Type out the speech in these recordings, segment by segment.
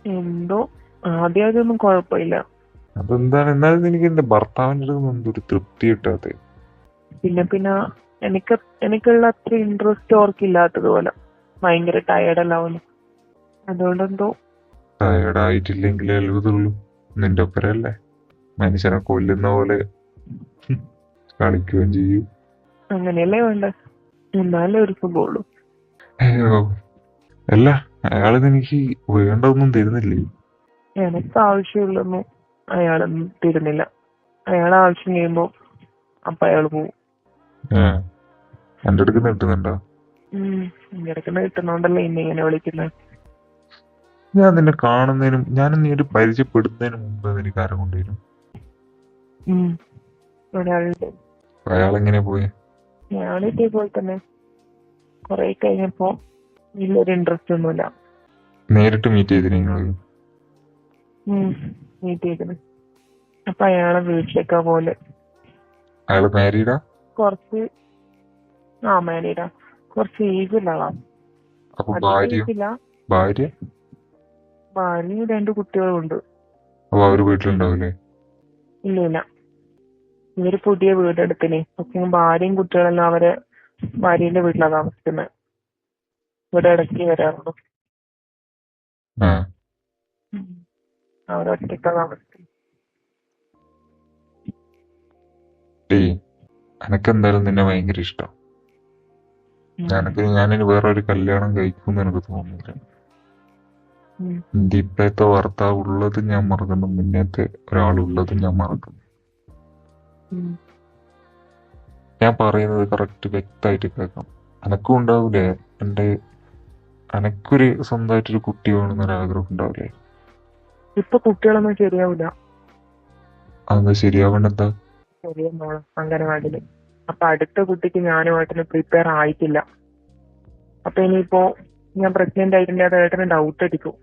എന്തോ ആദ്യം അതൊന്നും കുഴപ്പമില്ല. അതെന്താണ് എന്നാലും എനിക്ക് എന്റെ ഭർത്താവിൻ്റെ അടുത്ത് എന്തൊരു തൃപ്തി കിട്ടാതെ. പിന്നെ എനിക്ക് എനിക്കുള്ള അത്ര ഇൻട്രസ്റ്റ് ഓർക്കില്ലാത്തതുപോലെ ഭയങ്കര ടയർഡെല്ലാവുന്നു. അതുകൊണ്ടെന്തോ ടയർഡായിട്ടില്ലെങ്കിലേ എഴുതുള്ളൂ. നിന്റെ ഒപ്പരല്ലേ മനുഷ്യനെ കൊല്ലുന്ന പോലെ കളിക്കുകയും ചെയ്യും. അങ്ങനെയല്ലേ വേണ്ട, എന്നാലേ ഒരു സുഖമുള്ളൂ. അയ്യോ, അല്ല അയാള് എനിക്ക് വേണ്ടതൊന്നും തരുന്നില്ലേ? എനിക്ക് ആവശ്യമില്ലെന്നും അയാളൊന്നും തരുന്നില്ല. അയാൾ ആവശ്യം ചെയ്യുമ്പോ അപ്പൊ അയാൾ പോവും. എന്റെ അടുത്ത് കിട്ടുന്നുണ്ടോ? ഇടയ്ക്കുന്ന കിട്ടുന്നോണ്ടല്ലേ ഇന്നെ ഇങ്ങനെ വിളിക്കുന്നത്. ഞാൻ നിന്നെ കാണുന്നതിനും ഞാൻ നീ ഒരു പരിചയപ്പെടുന്നതിന് മുമ്പ് നിനക്ക് ആരും കൊണ്ടുവരും. ഒരാളുടെ അയാളെങ്ങനെ പോയി? ഞാനിതേപോലെ തന്നെ കൊറേ കഴിഞ്ഞപ്പോ വലിയൊരു ഇൻട്രസ്റ്റ് ഒന്നുമില്ല. നേരിട്ട് മീറ്റ് ചെയ്തിന് നിങ്ങൾ? മീറ്റ് ചെയ്തത്. അപ്പൊ അയാളെ വീട്ടിലേക്കാ പോലെ. അയാള് മാരീഡാ? കുറച്ച് മാരീഡാ. കുറച്ച് ഏജ് ഉള്ള ആളാ. അപ്പൊ അധികം ഏജ് ഇല്ല. ഭാര്യ? ഭാര്യ 2 കുട്ടികളും ഉണ്ട്. അപ്പൊ അവര് വീട്ടിലുണ്ടാവൂലേ? ഇല്ല, ഇവര് പുതിയ വീടെടുത്തിനെ. പക്ഷെ ഭാര്യയും കുട്ടികളെല്ലാം അവരെ ഭാര്യന്റെ വീട്ടിലാ താമസിക്കുന്നത്. ഇവിടെ ഇടയ്ക്ക് വരാറുള്ളൂ. അവരൊറ്റയ്ക്കാ താമസിക്കുന്നത്. എനക്കെന്തായാലും നിന്നെ ഭയങ്കര ഇഷ്ടം. ഞാനിനി വേറൊരു കല്യാണം കഴിക്കും എനിക്ക് തോന്നുന്നില്ല. എന്റെ ഇപ്പോഴത്തെ ഭർത്താവ് ഉള്ളത് ഞാൻ മറക്കുന്നു, മുന്നേത്തെ ഒരാളുള്ളത് ഞാൻ മറക്കുന്നു. ഞാൻ പറയുന്നത് കറക്റ്റ് വ്യക്തമായിട്ട് കേൾക്കാം. എനക്കും ഉണ്ടാവൂലേ എനക്കൊരു സ്വന്തമായിട്ടൊരു കുട്ടി വേണമെന്നൊരു ആഗ്രഹം ഉണ്ടാവില്ലേ? ഇപ്പൊ കുട്ടികളൊന്നും ശരിയാവില്ല. അതെന്താ ശരിയാവണ്ടെന്താ? ചെറിയ മോള് അംഗനവാടിയില്. അപ്പൊ അടുത്ത കുട്ടിക്ക് ഞാനുമായിട്ടൊന്ന് പ്രിപ്പയർ ആയിട്ടില്ല. അപ്പൊ ഇനിയിപ്പോ ഞാൻ പ്രഗ്നന്റ് ആയിട്ടുണ്ടെ അത് ഏട്ടന് ഡൗട്ട് അടിക്കും.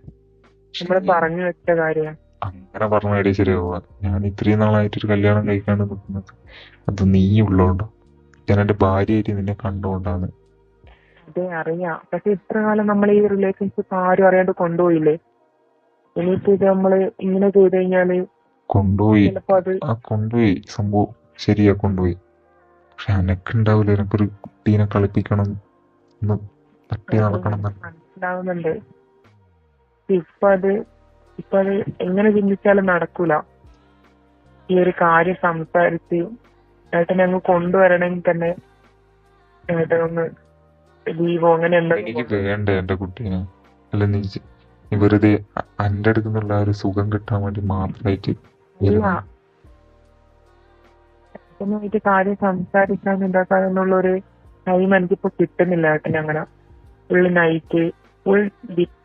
നമ്മള് പറഞ്ഞു വെച്ച കാര്യം. അങ്ങനെ പറഞ്ഞ ശരിയാവുക? ഞാൻ ഇത്രയും നാളായിട്ടൊരു കല്യാണം കഴിക്കാണ്ട് നിൽക്കുന്നത് അത് നീ ഉള്ളോണ്ടോ? ഞാൻ എന്റെ ഭാര്യയായിട്ട് നിന്നെ കണ്ടുകൊണ്ടാണ്. അതെ അറിയാം, പക്ഷെ ഇത്ര കാലം നമ്മൾ ഈ റിലേഷൻഷിപ്പ് ആരും അറിയാണ്ട് കൊണ്ടുപോയില്ലേ. ഇനിയിപ്പോ ഇത് നമ്മള് ഇങ്ങനെ ചെയ്ത് കഴിഞ്ഞാല് കൊണ്ടുപോയി. ചിലപ്പോ അത് കൊണ്ടുപോയി, സംഭവം ശരിയാ കൊണ്ടുപോയി. പക്ഷെ എനക്കുണ്ടാവില്ല എനക്കൊരു കുട്ടീനെ കളിപ്പിക്കണം, ഒന്ന് തട്ടി നടക്കണം. മനസ്സിലാവുന്നുണ്ട്. ഇപ്പൊ അത് എങ്ങനെ ചിന്തിച്ചാലും നടക്കൂല. ഈ ഒരു കാര്യം സംസാരിച്ച് ഏട്ടനെ അങ്ങ് കൊണ്ടുവരണമെങ്കിൽ തന്നെ ഏട്ടനൊന്ന് ലീവോ അങ്ങനെ എനിക്ക് വേണ്ട എന്റെ കുട്ടീനെ. അല്ല നീ വെറുതെ എന്റെ അടുത്തുനിന്നുള്ള ആ ഒരു സുഖം കിട്ടാൻ വേണ്ടി മാത്രമായിട്ട് ഏട്ടനുമായിട്ട് കാര്യം സംസാരിക്കാൻ ഉണ്ടാക്കാന്നുള്ളൊരു ടൈം എനിക്കിപ്പോ കിട്ടുന്നില്ല. ഏട്ടൻ അങ്ങനെ ഫുൾ നൈറ്റ് ഫുൾ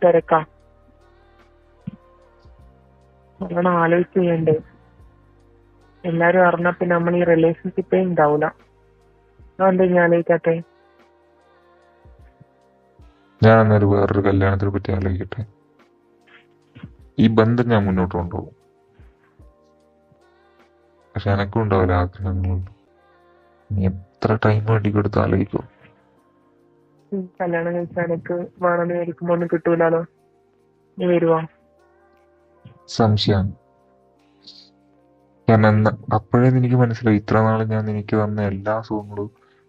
തിരക്കാ. നല്ലോണം ആലോചിച്ച് ചെയ്യണ്ടേ. എല്ലാരും അറിഞ്ഞാ പിന്നെ നമ്മൾ ഈ റിലേഷൻഷിപ്പേ ഉണ്ടാവൂല. അതുകൊണ്ട് ഞാൻ ആലോചിക്കാത്തെ. ഞാൻ അന്നേരം വേറൊരു കല്യാണത്തിനെ പറ്റി ആലോചിക്കട്ടെ. ഈ ബന്ധം ഞാൻ മുന്നോട്ട് കൊണ്ടുപോകും. പക്ഷെ എനക്കും ഉണ്ടാവില്ല ആഗ്രഹങ്ങളുണ്ട്. നീ എത്ര ടൈം വേണ്ടി കൊടുത്ത് ആലോചിക്കും. കല്യാണം കഴിച്ചാൽ എനിക്ക് വേണമെന്ന് വിചാരിക്കുമ്പോ ഒന്നും കിട്ടൂലോ. നീ വരുവാ? സംശയമാണ്. കാരണം അപ്പോഴേ നിനക്ക് മനസ്സിലായി ഇത്ര നാള് ഞാൻ നിനക്ക് തന്ന എല്ലാ സുഖങ്ങളും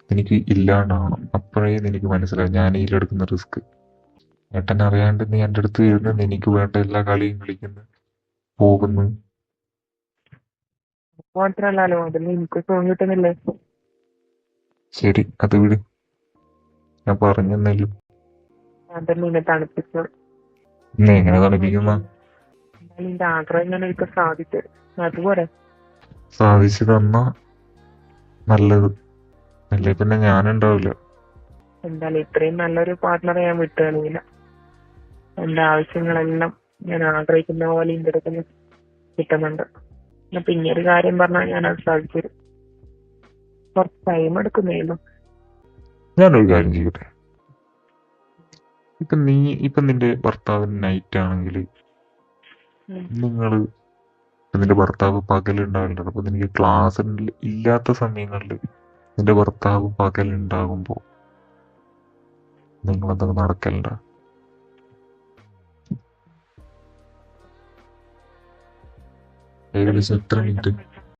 എനിക്ക് ഇല്ലാണ്ടാവണം. അപ്പോഴേ നിനക്ക് മനസ്സിലായി ഞാൻ ഇതിലെടുക്കുന്ന റിസ്ക്. ഏട്ടൻ അറിയാണ്ട് നീ എൻ്റെ അടുത്ത് വരുന്നത് എനിക്ക് വേണ്ട എല്ലാ കളിയും കളിക്കുന്നു പോകുന്നു. മാത്രല്ലോ അതിൽ എനിക്ക് സുഖം കിട്ടുന്നില്ലേ. ശരി, അത് വിട്. ഞാൻ പറഞ്ഞെന്നല്ലോ. അതന്നെ നിന്നെ തണുപ്പിച്ചു. ഇന്ന് എങ്ങനെ തണുപ്പിക്കുന്ന? നിന്റെ ആഗ്രഹം ഞാൻ എനിക്ക് സാധിച്ചു. അതുപോലെ സാധിച്ചു തന്ന നല്ലത്. അല്ലേ പിന്നെ ഞാനുണ്ടാവില്ല. എന്തായാലും ഇത്രയും നല്ലൊരു പാർട്ട്ണറെ ഞാൻ വിട്ടുകളില്ല. എന്റെ ആവശ്യങ്ങളെല്ലാം ഞാൻ ആഗ്രഹിക്കുന്ന പോലെ ഇതിന്റെ അടുത്ത് കിട്ടുന്നുണ്ട്. അപ്പൊ ഇങ്ങനൊരു കാര്യം പറഞ്ഞാൽ ഞാൻ അത് സാധിച്ചു തരും. കുറച്ച് ടൈം എടുക്കുന്നേലോ. ഞാനൊരു കാര്യം ചെയ്യട്ടെ. ഇപ്പൊ നിന്റെ ഭർത്താവിന് നൈറ്റ് ആണെങ്കിൽ നിന്റെ ഭർത്താവ് പകലുണ്ടാവില്ല. അപ്പൊ നിനക്ക് ക്ലാസ് ഇല്ലാത്ത സമയങ്ങളിൽ നിന്റെ ഭർത്താവ് പകലുണ്ടാകുമ്പോ നിങ്ങളെന്തൊക്കെ നടക്കലുണ്ട? ഏകദേശം എത്ര മിനിറ്റ്?